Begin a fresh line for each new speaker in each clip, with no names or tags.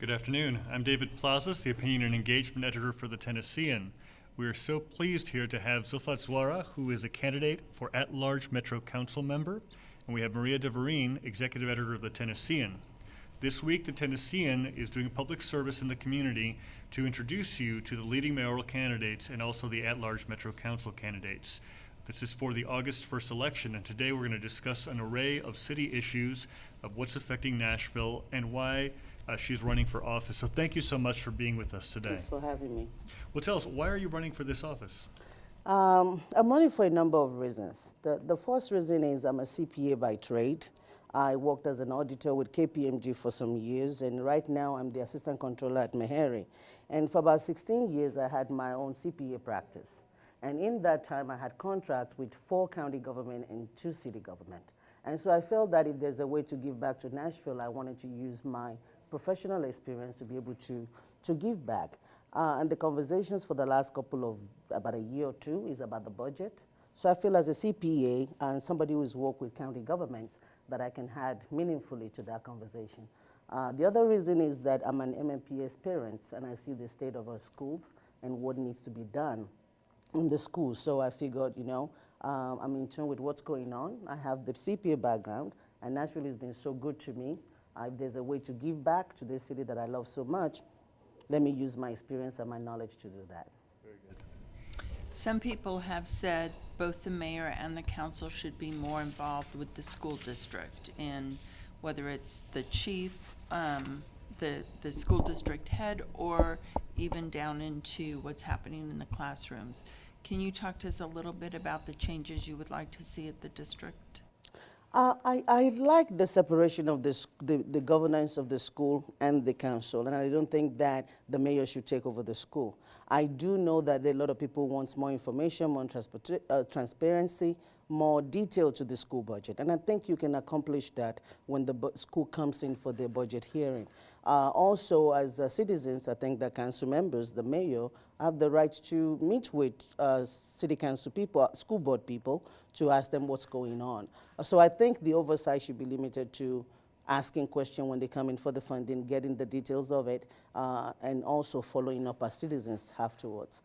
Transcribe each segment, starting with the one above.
Good afternoon. I'm David Plazas, the Opinion and Engagement Editor for the Tennessean. We are so pleased here to have Zulfat Suara, who is a candidate for at-large Metro Council member, and we have Maria Devereen, Executive Editor of the Tennessean. This week, the Tennessean is doing a public service in the community to introduce you to the leading mayoral candidates and also the at-large Metro Council candidates. This is for the August 1st election, and today we're going to discuss an array of city issues of what's affecting Nashville and why she's running for office. So thank you so much for being with us today.
Thanks for having me.
Well, tell us, why are you running for this office?
I'm running for a number of reasons. The first reason is I'm a CPA by trade. I worked as an auditor with KPMG for some years, and right now I'm the assistant controller at Meharry. And for about 16 years, I had my own CPA practice. And in that time, I had contract with 4 county government and 2 city government. And so I felt that if there's a way to give back to Nashville, I wanted to use my professional experience to be able to give back. And the conversations for the last couple of, about a year or 2, is about the budget. So I feel as a CPA and somebody who's worked with county governments that I can add meaningfully to that conversation. The other reason is that I'm an MMPS parent and I see the state of our schools and what needs to be done in the schools. So I figured, I'm in tune with what's going on. I have the CPA background, and Nashville has been so good to me. If there's a way to give back to this city that I love so much, let me use my experience and my knowledge to do that.
Very good.
Some people have said both the mayor and the council should be more involved with the school district, in whether it's the chief, the school district head, or even down into what's happening in the classrooms. Can you talk to us a little bit about the changes you would like to see at the district?
I like the separation of the governance of the school and the council, and I don't think that the mayor should take over the school. I do know that a lot of people want more information, more transparency, more detail to the school budget, and I think you can accomplish that when the school comes in for their budget hearing. Also, as citizens, I think that council members, the mayor, have the right to meet with city council people, school board people, to ask them what's going on. So I think the oversight should be limited to asking questions when they come in for the funding, getting the details of it, and also following up as citizens afterwards.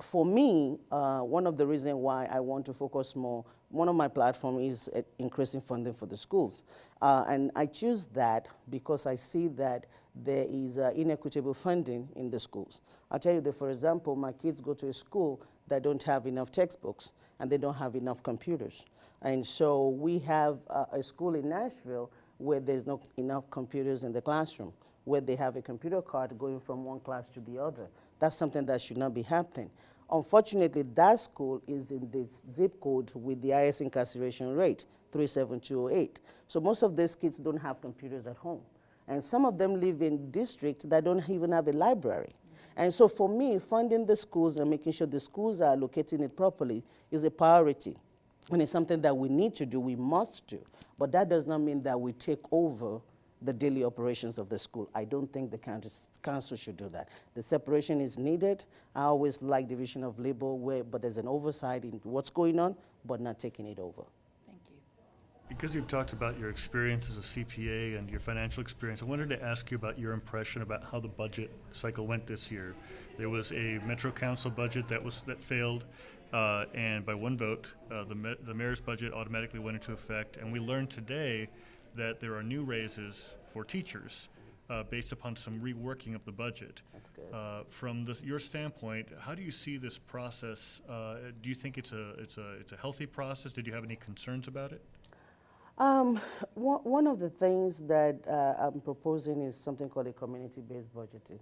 For me, one of the reasons why I want to focus more, one of my platforms is increasing funding for the schools. And I choose that because I see that there is inequitable funding in the schools. I'll tell you that, for example, my kids go to a school that don't have enough textbooks and they don't have enough computers. And so we have a school in Nashville where there's not enough computers in the classroom, where they have a computer card going from one class to the other. That's something that should not be happening. Unfortunately, that school is in the zip code with the highest incarceration rate, 37208. So most of these kids don't have computers at home. And some of them live in districts that don't even have a library. And so for me, funding the schools and making sure the schools are allocating it properly is a priority. And it's something that we need to do, we must do. But that does not mean that we take over the daily operations of the school. I don't think the council should do that. The separation is needed. I always like division of labor, but there's an oversight in what's going on, but not taking it over.
Thank you.
Because you've talked about your experience as a CPA and your financial experience, I wanted to ask you about your impression about how the budget cycle went this year. There was a Metro Council budget that failed, and by one vote, the mayor's budget automatically went into effect, and we learned today that there are new raises for teachers based upon some reworking of the budget.
That's good.
From your standpoint, how do you see this process? Do you think it's a healthy process? Did you have any concerns about it?
One of the things that I'm proposing is something called a community-based budgeting.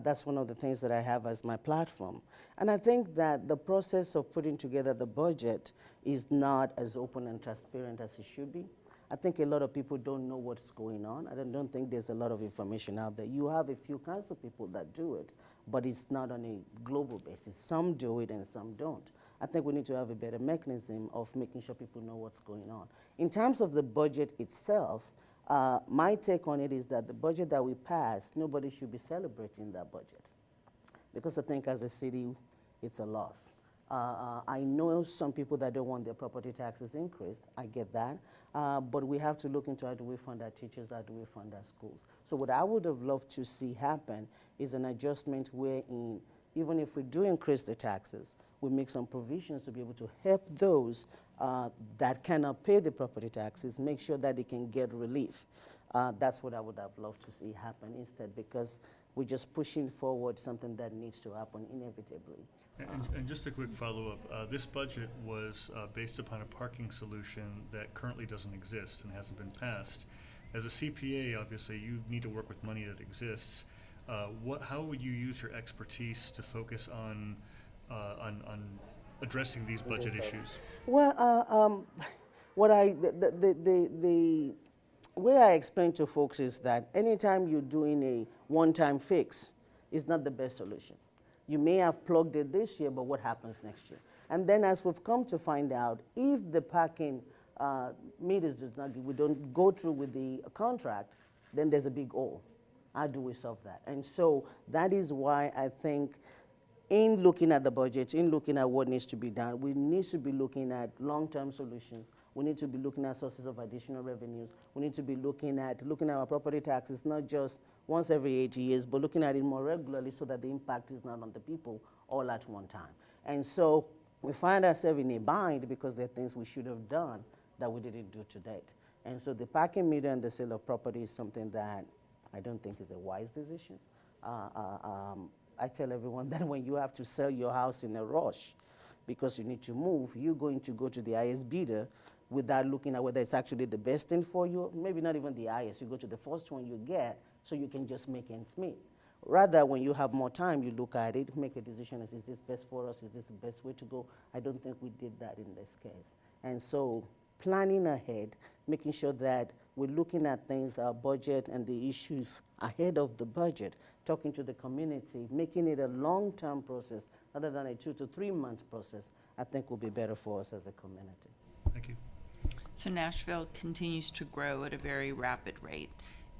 That's one of the things that I have as my platform. And I think that the process of putting together the budget is not as open and transparent as it should be. I think a lot of people don't know what's going on. I don't think there's a lot of information out there. You have a few council people that do it, but it's not on a global basis. Some do it and some don't. I think we need to have a better mechanism of making sure people know what's going on. In terms of the budget itself, my take on it is that the budget that we passed, nobody should be celebrating that budget. Because I think as a city, it's a loss. I know some people that don't want their property taxes increased. I get that. But we have to look into how do we fund our teachers, how do we fund our schools. So what I would have loved to see happen is an adjustment wherein even if we do increase the taxes, we make some provisions to be able to help those that cannot pay the property taxes, make sure that they can get relief. That's what I would have loved to see happen instead, because we're just pushing forward something that needs to happen inevitably.
And just a quick follow-up, this budget was based upon a parking solution that currently doesn't exist and hasn't been passed. As a CPA, obviously, you need to work with money that exists. How would you use your expertise to focus on addressing these budget issues?
Well, the way I explain to folks is that anytime you're doing a one-time fix, it's not the best solution. You may have plugged it this year, but what happens next year? And then as we've come to find out, if the parking meters we don't go through with the contract, then there's a big hole. How do we solve that? And so that is why I think in looking at the budget, in looking at what needs to be done, we need to be looking at long-term solutions. We need to be looking at sources of additional revenues. We need to be looking at our property taxes, not just once every 8 years, but looking at it more regularly so that the impact is not on the people all at one time. And so we find ourselves in a bind because there are things we should have done that we didn't do to date. And so the parking meter and the sale of property is something that I don't think is a wise decision. I tell everyone that when you have to sell your house in a rush because you need to move, you're going to go to the highest bidder without looking at whether it's actually the best thing for you, maybe not even the highest. You go to the first one you get so you can just make ends meet. Rather, when you have more time, you look at it, make a decision, is this best for us? Is this the best way to go? I don't think we did that in this case. And so planning ahead, making sure that we're looking at things, our budget and the issues ahead of the budget, talking to the community, making it a long-term process rather than a 2 to 3 month process, I think will be better for us as a community.
Thank you.
So Nashville continues to grow at a very rapid rate.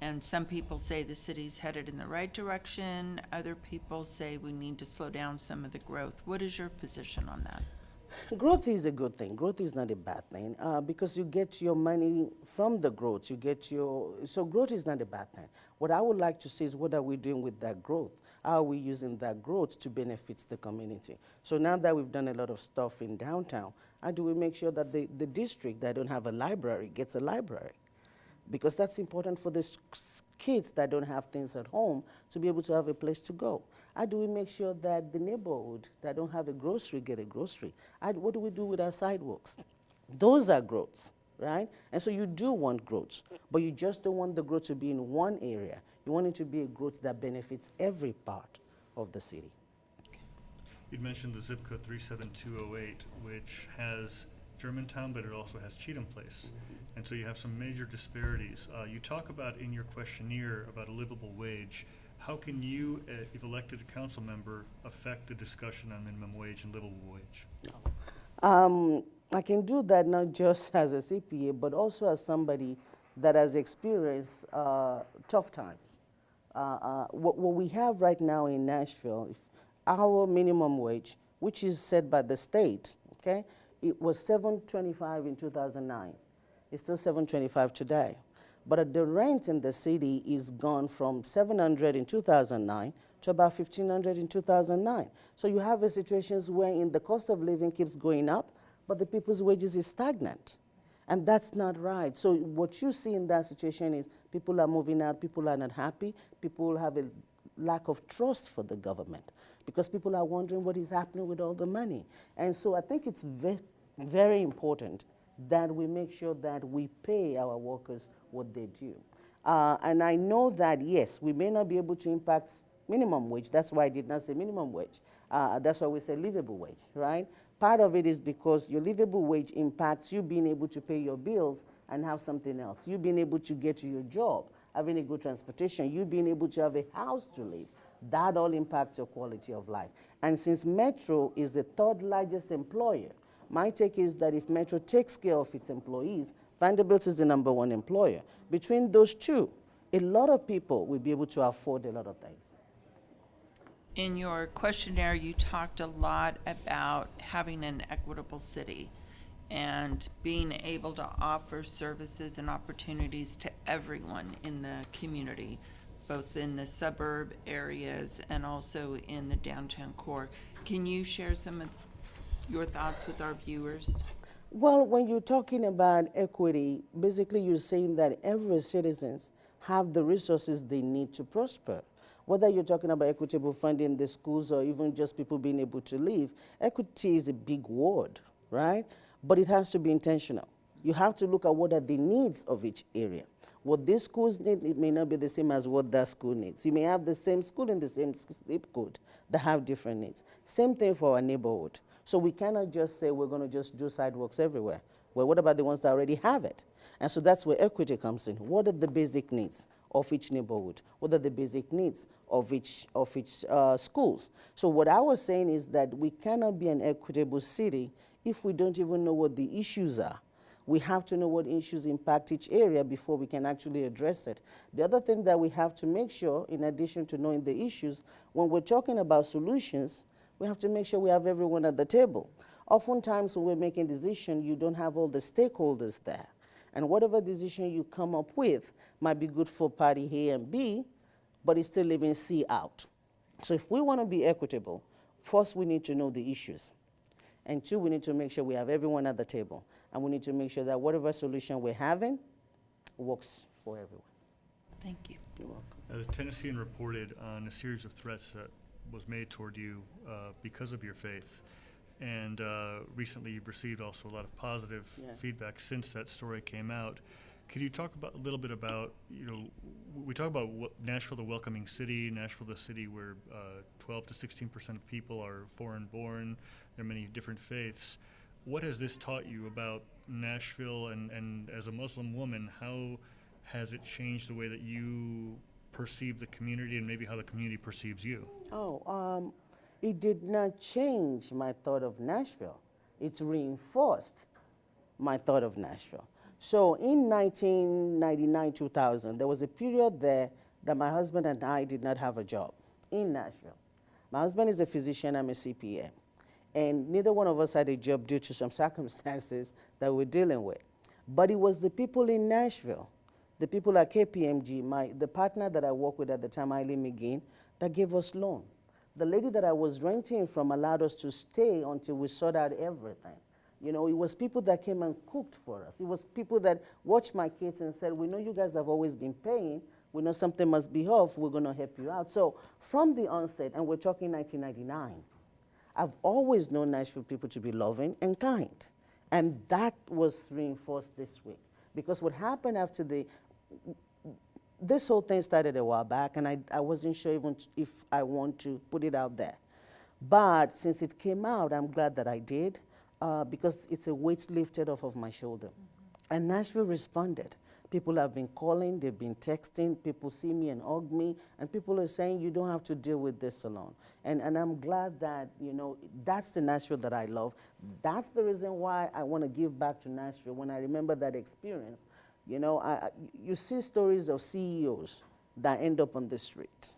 And some people say the city's headed in the right direction. Other people say we need to slow down some of the growth. What is your position on that?
Growth is a good thing. Growth is not a bad thing because you get your money from the growth. So growth is not a bad thing. What I would like to see is what are we doing with that growth? How are we using that growth to benefit the community? So now that we've done a lot of stuff in downtown, how do we make sure that the district that don't have a library gets a library? Because that's important for the kids that don't have things at home to be able to have a place to go. How do we make sure that the neighborhood that don't have a grocery get a grocery? What do we do with our sidewalks? Those are growths, right? And so you do want growth, but you just don't want the growth to be in one area. You want it to be a growth that benefits every part of the city.
You'd mentioned the zip code 37208, which has Germantown, but it also has Cheatham Place. And so you have some major disparities. You talk about in your questionnaire about a livable wage. How can you, if elected a council member, affect the discussion on minimum wage and livable wage?
I can do that not just as a CPA, but also as somebody that has experienced tough times. What we have right now in Nashville, our minimum wage, which is set by the state, okay, it was $7.25 in 2009. It's still $7.25 today. But the rent in the city is gone from $700 in 2009 to about $1,500 in 2009. So you have a situation where the cost of living keeps going up, but the people's wages is stagnant. And that's not right. So what you see in that situation is people are moving out, people are not happy, people have a lack of trust for the government because people are wondering what is happening with all the money. And so I think it's very important that we make sure that we pay our workers what they do. And I know that, yes, we may not be able to impact minimum wage. That's why I did not say minimum wage. That's why we say livable wage, right? Part of it is because your livable wage impacts you being able to pay your bills and have something else. You being able to get to your job, having a good transportation, you being able to have a house to live. That all impacts your quality of life. And since Metro is the third largest employer, my take is that if Metro takes care of its employees, Vanderbilt is the #1 employer. Between those two, a lot of people will be able to afford a lot of things.
In your questionnaire, you talked a lot about having an equitable city and being able to offer services and opportunities to everyone in the community, both in the suburb areas and also in the downtown core. Can you share some of your thoughts with our viewers?
Well, when you're talking about equity, basically you're saying that every citizens have the resources they need to prosper. Whether you're talking about equitable funding in the schools or even just people being able to live, equity is a big word, right? But it has to be intentional. You have to look at what are the needs of each area. What these schools need, it may not be the same as what that school needs. You may have the same school in the same zip code that have different needs. Same thing for our neighborhood. So we cannot just say we're going to just do sidewalks everywhere. Well, what about the ones that already have it? And so that's where equity comes in. What are the basic needs of each neighborhood? What are the basic needs of each schools? So what I was saying is that we cannot be an equitable city if we don't even know what the issues are. We have to know what issues impact each area before we can actually address it. The other thing that we have to make sure, in addition to knowing the issues, when we're talking about solutions, we have to make sure we have everyone at the table. Oftentimes when we're making decisions, you don't have all the stakeholders there. And whatever decision you come up with might be good for party A and B, but it's still leaving C out. So if we want to be equitable, first we need to know the issues. And two, we need to make sure we have everyone at the table. And we need to make sure that whatever solution we're having works for everyone.
Thank you.
You're welcome.
The Tennessean reported on a series of threats that was made toward you because of your faith. And recently you've received also a lot of positive
Yes.
feedback since that story came out. Could you talk about a little bit about, we talk about Nashville, the welcoming city, Nashville, the city where 12 to 16% of people are foreign born, there are many different faiths. What has this taught you about Nashville, and as a Muslim woman, how has it changed the way that you perceive the community and maybe how the community perceives you?
It did not change my thought of Nashville. It's reinforced my thought of Nashville. So in 1999, 2000, there was a period there that my husband and I did not have a job in Nashville. My husband is a physician, I'm a CPA. And neither one of us had a job due to some circumstances that we're dealing with. But it was the people in Nashville, the people at KPMG, the partner that I worked with at the time, Eileen McGinn, that gave us loan. The lady that I was renting from allowed us to stay until we sorted out everything. You know, it was people that came and cooked for us. It was people that watched my kids and said, we know you guys have always been paying. We know something must be off. We're going to help you out. So from the onset, and we're talking 1999, I've always known Nashville people to be loving and kind. And that was reinforced this week. Because what happened after this whole thing started a while back, and I wasn't sure even if I want to put it out there. But since it came out, I'm glad that I did, because it's a weight lifted off of my shoulder. Mm-hmm. And Nashville responded. People have been calling, they've been texting, people see me and hug me, and people are saying, you don't have to deal with this alone. And I'm glad that, that's the Nashville that I love. That's the reason why I want to give back to Nashville. When I remember that experience, you see stories of CEOs that end up on the street.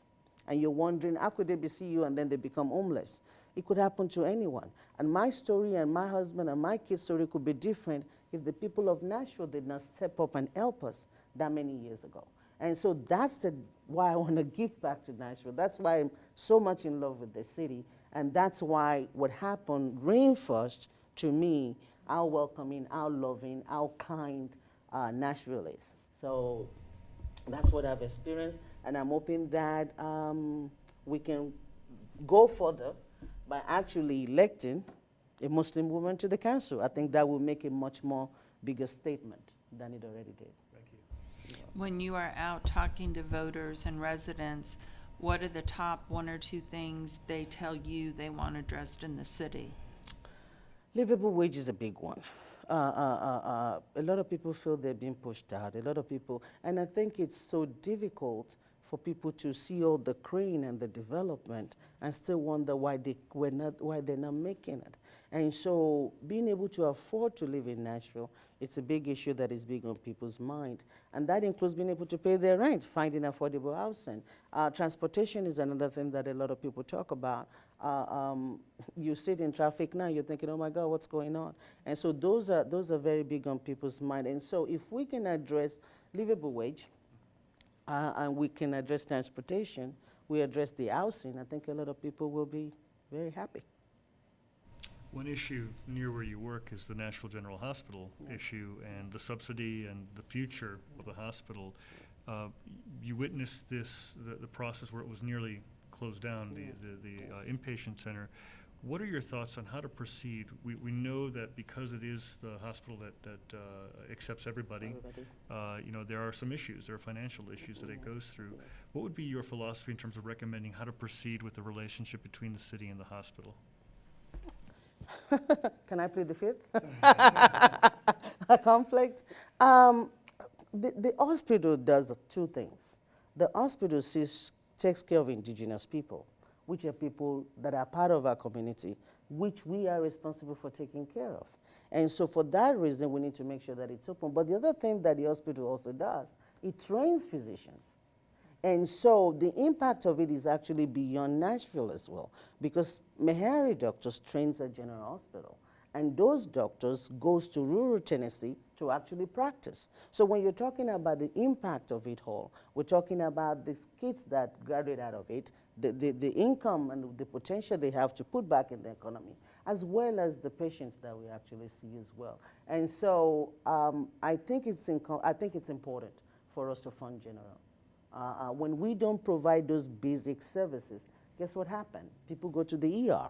And you're wondering, how could they be CEO and then they become homeless? It could happen to anyone. And my story and my husband and my kids' story could be different if the people of Nashville did not step up and help us that many years ago. And so that's why I want to give back to Nashville. That's why I'm so much in love with the city. And that's why what happened reinforced to me how welcoming, how loving, how kind Nashville is. So that's what I've experienced. And I'm hoping that we can go further by actually electing a Muslim woman to the council. I think that will make a much more bigger statement than it already did.
Thank you.
When you are out talking to voters and residents, what are the top one or two things they tell you they want addressed in the city?
Livable wage is a big one. A lot of people feel they're being pushed out. A lot of people, and I think it's so difficult for people to see all the crane and the development and still wonder why they're not making it. And so being able to afford to live in Nashville, it's a big issue that is big on people's mind. And that includes being able to pay their rent, finding affordable housing. Transportation is another thing that a lot of people talk about. You sit in traffic now, you're thinking, oh my God, what's going on? And so those are very big on people's mind. And so if we can address livable wage, and we can address transportation, we address the housing, I think a lot of people will be very happy.
One issue near where you work is the Nashville General Hospital issue and the subsidy and the future of the hospital. You witnessed this, the process where it was nearly closed down, the inpatient center. What are your thoughts on how to proceed? We know that because it is the hospital that accepts everybody, there are some issues. There are financial issues that it goes through. What would be your philosophy in terms of recommending how to proceed with the relationship between the city and the hospital?
Can I plead the fifth? A conflict? The hospital does two things. The hospital takes care of indigenous people, which are people that are part of our community, which we are responsible for taking care of. And so for that reason, we need to make sure that it's open. But the other thing that the hospital also does, it trains physicians. And so the impact of it is actually beyond Nashville as well, because Meharry doctors trains at General Hospital, and those doctors goes to rural Tennessee to actually practice. So when you're talking about the impact of it all, we're talking about these kids that graduate out of it, the income and the potential they have to put back in the economy, as well as the patients that we actually see as well. And so I think it's important for us to fund General. When we don't provide those basic services, guess what happened? People go to the ER.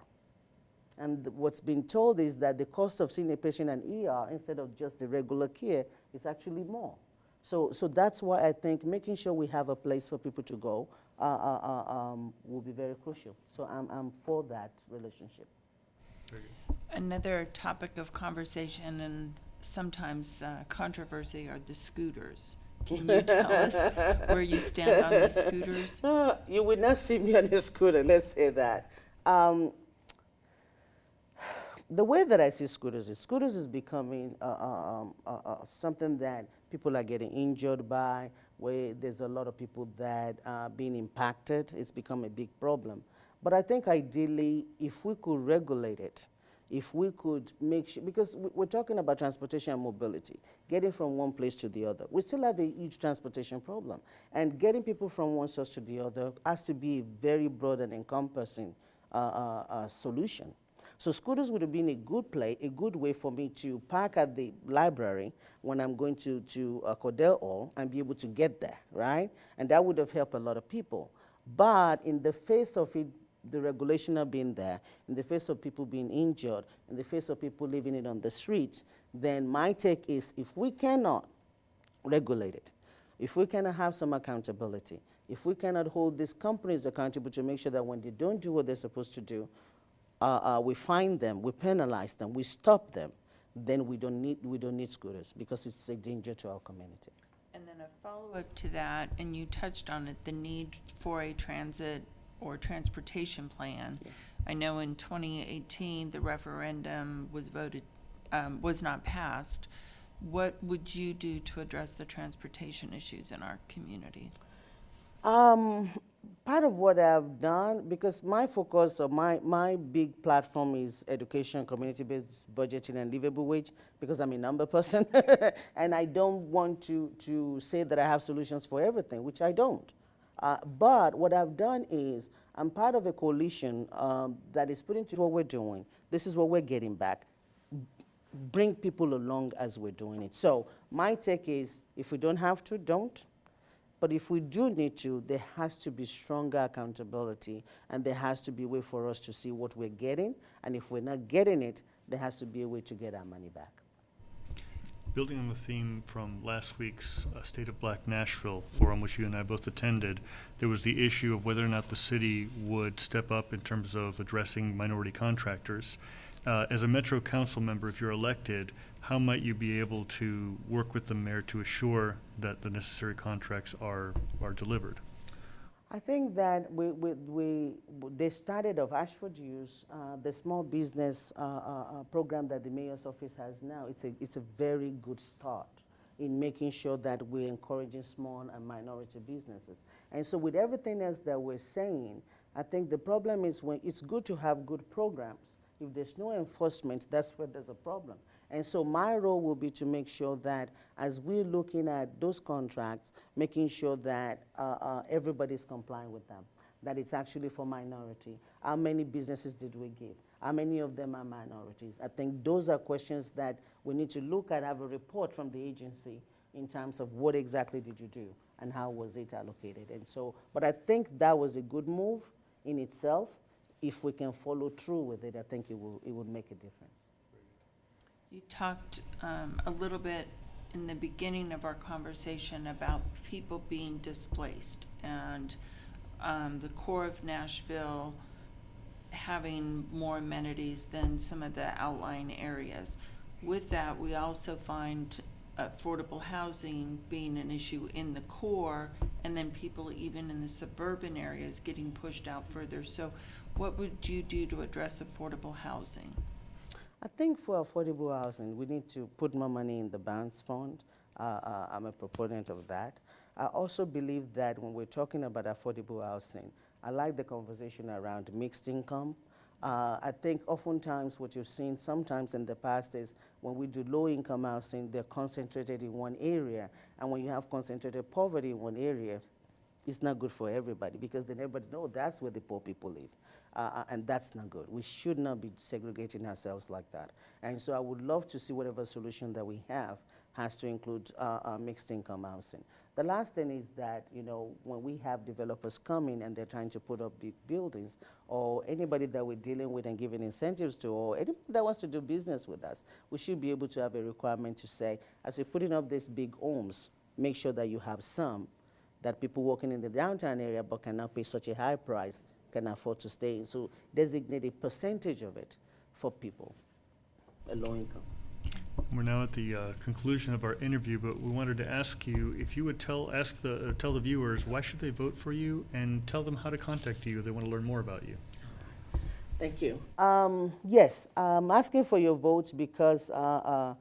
And what's been told is that the cost of seeing a patient in ER instead of just the regular care is actually more. So that's why I think making sure we have a place for people to go will be very crucial. So I'm for that relationship.
Very good.
Another topic of conversation and sometimes controversy are the scooters. Can you tell us where you stand on the scooters?
You would not see me on a scooter, let's say that. The way that I see scooters is becoming something that people are getting injured by, where there's a lot of people that are being impacted. It's become a big problem. But I think ideally, if we could regulate it, if we could make sure, because we're talking about transportation and mobility, getting from one place to the other. We still have a huge transportation problem. And getting people from one source to the other has to be a very broad and encompassing solution. So scooters would have been a good way for me to park at the library when I'm going to Cordell Hall and be able to get there, right? And that would have helped a lot of people. But in the face of it, the regulation not being there, in the face of people being injured, in the face of people living it on the streets, then my take is if we cannot regulate it, if we cannot have some accountability, if we cannot hold these companies accountable to make sure that when they don't do what they're supposed to do, we fine them, we penalize them, we stop them, then we don't need scooters because it's a danger to our community.
And then a follow-up to that, and you touched on it, the need for a transit or transportation plan. Yeah. I know in 2018 the referendum was not passed. What would you do to address the transportation issues in our community?
Part of what I've done, because my focus or my big platform is education, community-based budgeting, and livable wage, because I'm a number person, and I don't want to say that I have solutions for everything, which I don't. But what I've done is I'm part of a coalition that is putting together what we're doing. This is what we're getting back. Bring people along as we're doing it. So my take is if we don't have to, don't. But if we do need to, there has to be stronger accountability, and there has to be a way for us to see what we're getting. And if we're not getting it, there has to be a way to get our money back.
Building on the theme from last week's State of Black Nashville forum, which you and I both attended, there was the issue of whether or not the city would step up in terms of addressing minority contractors. As a Metro Council member, if you're elected, how might you be able to work with the mayor to assure that the necessary contracts are delivered?
I think that they started off Ashford Use, the small business program that the mayor's office has now. It's a very good start in making sure that we're encouraging small and minority businesses. And so with everything else that we're saying, I think the problem is when it's good to have good programs. If there's no enforcement, that's where there's a problem. And so my role will be to make sure that as we're looking at those contracts, making sure that everybody's complying with them, that it's actually for minority. How many businesses did we give? How many of them are minorities? I think those are questions that we need to look at, have a report from the agency in terms of what exactly did you do and how was it allocated. And so, but I think that was a good move in itself. If we can follow through with it, I think it would make a difference.
You talked a little bit in the beginning of our conversation about people being displaced and the core of Nashville having more amenities than some of the outlying areas. With that, we also find affordable housing being an issue in the core, and then people even in the suburban areas getting pushed out further. So what would you do to address affordable housing?
I think for affordable housing, we need to put more money in the bonds fund. I'm a proponent of that. I also believe that when we're talking about affordable housing, I like the conversation around mixed income. I think oftentimes what you've seen sometimes in the past is when we do low-income housing, they're concentrated in one area. And when you have concentrated poverty in one area, it's not good for everybody because then everybody knows that's where the poor people live. And that's not good. We should not be segregating ourselves like that. And so I would love to see whatever solution that we have has to include mixed income housing. The last thing is that, you know, when we have developers coming and they're trying to put up big buildings, or anybody that we're dealing with and giving incentives to, or anybody that wants to do business with us, we should be able to have a requirement to say, as you're putting up these big homes, make sure that you have some that people working in the downtown area but cannot pay such a high price can afford to stay in. So designate a percentage of it for people, a low income.
We're now at the conclusion of our interview, but we wanted to ask you if you would tell the viewers why should they vote for you, and tell them how to contact you if they want to learn more about you.
Thank you. Yes, I'm asking for your votes because I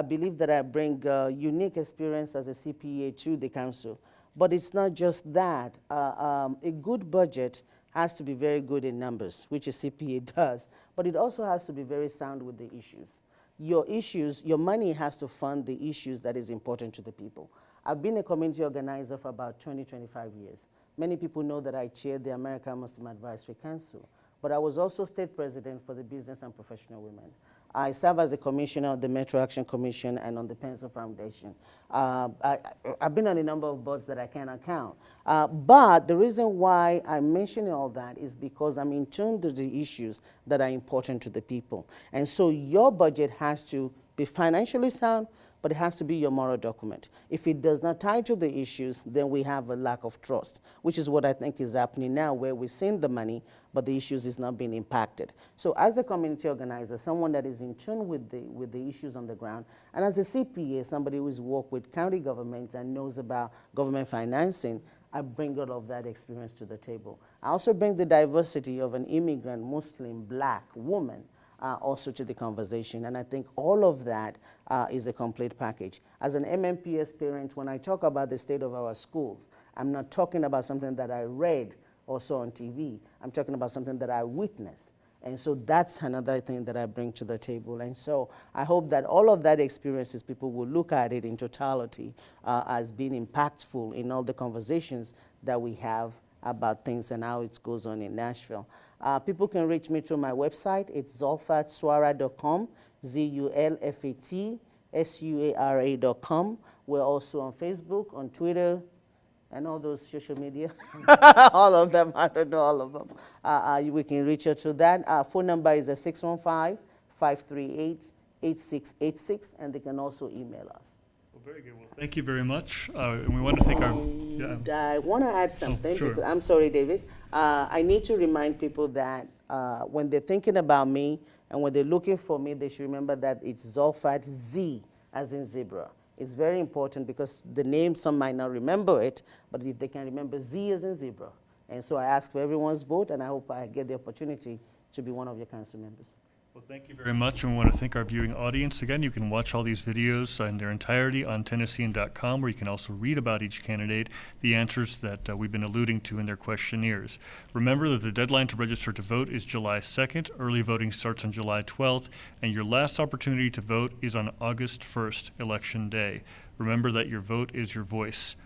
believe that I bring unique experience as a CPA to the council. But it's not just that. A good budget has to be very good in numbers, which a CPA does, but it also has to be very sound with the issues. Your money has to fund the issues that is important to the people. I've been a community organizer for about 20, 25 years. Many people know that I chaired the American Muslim Advisory Council, but I was also state president for the Business and Professional Women. I serve as a commissioner of the Metro Action Commission and on the Pencil Foundation. I've been on a number of boards that I cannot count. But the reason why I'm mentioning all that is because I'm in tune to the issues that are important to the people. And so your budget has to be financially sound, but it has to be your moral document. If it does not tie to the issues, then we have a lack of trust, which is what I think is happening now, where we send the money, but the issues is not being impacted. So as a community organizer, someone that is in tune with the issues on the ground, and as a CPA, somebody who's worked with county governments and knows about government financing, I bring all of that experience to the table. I also bring the diversity of an immigrant, Muslim, black woman, also to the conversation. And I think all of that is a complete package. As an MMPS parent, when I talk about the state of our schools, I'm not talking about something that I read or saw on TV. I'm talking about something that I witnessed. And so that's another thing that I bring to the table. And so I hope that all of that experiences, people will look at it in totality as being impactful in all the conversations that we have about things and how it goes on in Nashville. People can reach me through my website. It's zulfatsuara.com, ZULFATSUARA.com. We're also on Facebook, on Twitter, and all those social media. All of them, I don't know all of them. We can reach out through that. Our phone number is 615-538-8686, and they can also email us.
Well, very good. Well, thank you very much. And we want to thank our...
And I want to add something.
Sure.
Because, I'm sorry, David. I need to remind people that when they're thinking about me and when they're looking for me, they should remember that it's Zulfat Z, as in zebra. It's very important because the name, some might not remember it, but if they can remember Z as in zebra, And so I ask for everyone's vote, and I hope I get the opportunity to be one of your council members.
Well, thank you very much, and we want to thank our viewing audience. Again, you can watch all these videos in their entirety on Tennessean.com, where you can also read about each candidate, the answers that we've been alluding to in their questionnaires. Remember that the deadline to register to vote is July 2nd. Early voting starts on July 12th, and your last opportunity to vote is on August 1st, Election Day. Remember that your vote is your voice.